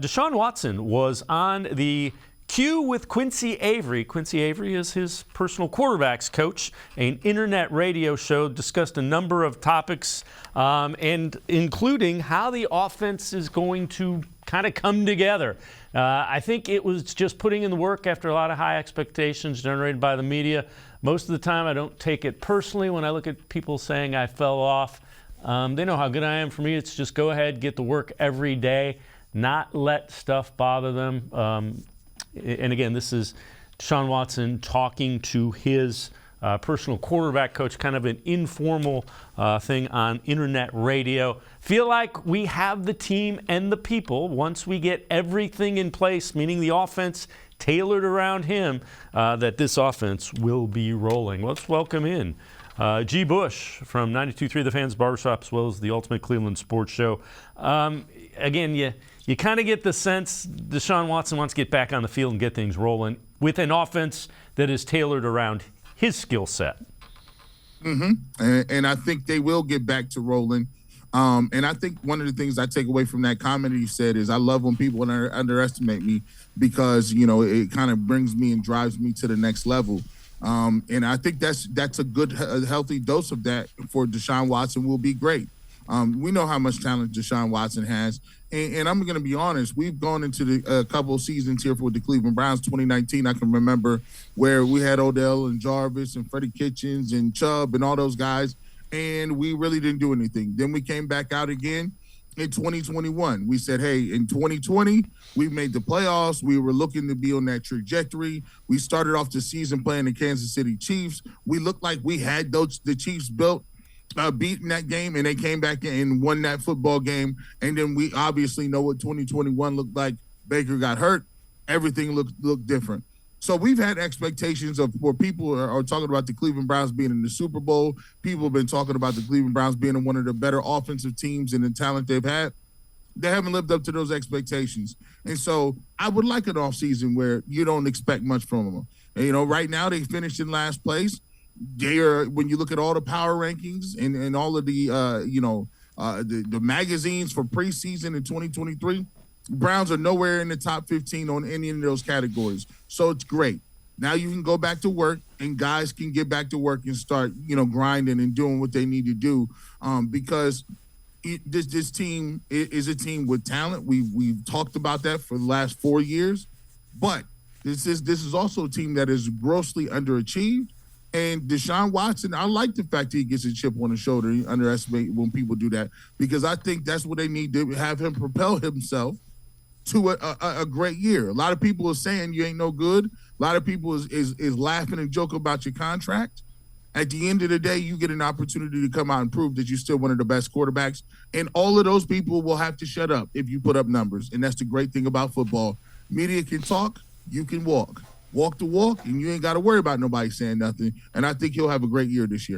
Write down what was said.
Deshaun Watson was on the Q with Quincy Avery. Quincy Avery is his personal quarterbacks coach. An internet radio show discussed a number of topics, and including how the offense is going to kind of come together. I think it was just putting in the work after a lot of high expectations generated by the media. Most of the time, I don't take it personally when I look at people saying I fell off. They know how good I am. For me, it's just go ahead, get to work every day, not let stuff bother them. And again, this is Deshaun Watson talking to his personal quarterback coach, kind of an informal thing on internet radio. Feel like we have the team and the people once we get everything in place, meaning the offense tailored around him, that this offense will be rolling. Let's welcome in G. Bush from 92.3 The Fans Barbershop, as well as the Ultimate Cleveland Sports Show. Again, you kind of get the sense Deshaun Watson wants to get back on the field and get things rolling with an offense that is tailored around his skill set. And I think they will get back to rolling. And I think one of the things I take away from that comment that you said is I love when people underestimate me because, you know, it kind of brings me and drives me to the next level. And I think that's a good, healthy dose of that for Deshaun Watson will be great. We know how much talent Deshaun Watson has. And I'm going to be honest, we've gone into the couple of seasons here for the Cleveland Browns. 2019, I can remember where we had Odell and Jarvis and Freddie Kitchens and Chubb and all those guys, and we really didn't do anything. Then we came back out again in 2021. We said, hey, in 2020, we made the playoffs. We were looking to be on that trajectory. We started off the season playing the Kansas City Chiefs. We looked like we had the Chiefs built. Beaten that game, and they came back and won that football game. And then we obviously know what 2021 looked like. Baker got hurt. Everything looked different. So we've had expectations of where people are talking about the Cleveland Browns being in the Super Bowl. People have been talking about the Cleveland Browns being one of the better offensive teams and the talent they've had. They haven't lived up to those expectations. And so I would like an offseason where you don't expect much from them. And, you know, right now they finished in last place. They are, when you look at all the power rankings and all of the, the magazines for preseason in 2023, Browns are nowhere in the top 15 on any of those categories. So it's great. Now you can go back to work and guys can get back to work and start, grinding and doing what they need to do because this team is a team with talent. We've talked about that for the last 4 years, but this is also a team that is grossly underachieved. And Deshaun Watson, I like the fact that he gets a chip on his shoulder. You underestimate when people do that because I think that's what they need to have him propel himself to a great year. A lot of people are saying you ain't no good. A lot of people is laughing and joking about your contract. At the end of the day, you get an opportunity to come out and prove that you're still one of the best quarterbacks. And all of those people will have to shut up if you put up numbers. And that's the great thing about football. Media can talk, you can walk. Walk the walk, and you ain't got to worry about nobody saying nothing. And I think he'll have a great year this year.